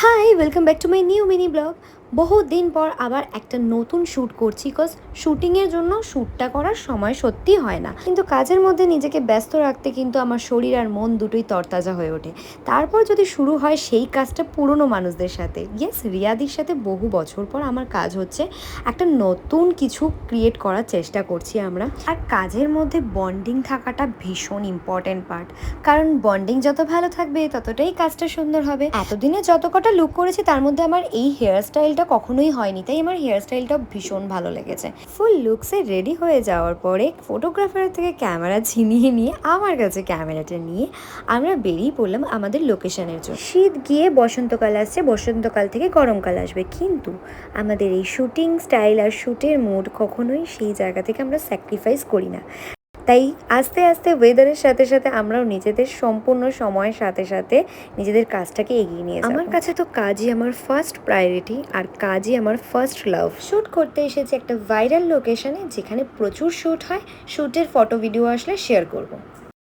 High, welcome back to my new mini vlog. বহুদিন পর আবার একটা নতুন শ্যুট করছি, বিকজ শ্যুটিংয়ের জন্য শ্যুটটা করার সময় সত্যিই হয় না, কিন্তু কাজের মধ্যে নিজেকে ব্যস্ত রাখতে কিন্তু আমার শরীর আর মন দুটোই তরতাজা হয়ে ওঠে। তারপর যদি শুরু হয় সেই কাজটা পুরনো মানুষদের সাথে, ইয়েস, রিয়াদির সাথে বহু বছর পর আমার কাজ হচ্ছে। একটা নতুন কিছু ক্রিয়েট করার চেষ্টা করছি আমরা, আর কাজের মধ্যে বন্ডিং থাকাটা ভীষণ ইম্পর্ট্যান্ট পার্ট, কারণ বন্ডিং যত ভালো থাকবে ততটাই কাজটা সুন্দর হবে। এতদিনে যত কটা লুক করেছি তার মধ্যে আমার এই হেয়ার স্টাইলটা কখনোই হয়নি, তাই আমার হেয়ার স্টাইলটা ভীষণ ভালো লেগেছে। ফুল লুকসে রেডি হয়ে যাওয়ার পরে ফটোগ্রাফার থেকে ক্যামেরা ছিনিয়ে নিয়ে আমার কাছে ক্যামেরাটা নিয়ে আমরা বেরিয়ে পড়লাম আমাদের লোকেশনের জন্য। শীত গিয়ে বসন্তকাল আসছে, বসন্তকাল থেকে গরমকাল আসবে, কিন্তু আমাদের এই শুটিং স্টাইল আর শ্যুটের মুড কখনোই সেই জায়গা থেকে আমরা স্যাক্রিফাইস করি না। তাই আস্তে আস্তে ওয়েদারের সাথে সাথে আমরাও নিজেদের সম্পূর্ণ সময়ের সাথে সাথে নিজেদের কাজটাকে এগিয়ে নিয়ে যাব। আমার কাছে তো কাজই আমার ফার্স্ট প্রায়োরিটি, আর কাজই আমার ফার্স্ট লাভ। শ্যুট করতে এসেছি একটা ভাইরাল লোকেশনে, যেখানে প্রচুর শ্যুট হয়। শ্যুটের ফটো ভিডিও আসলে শেয়ার করব।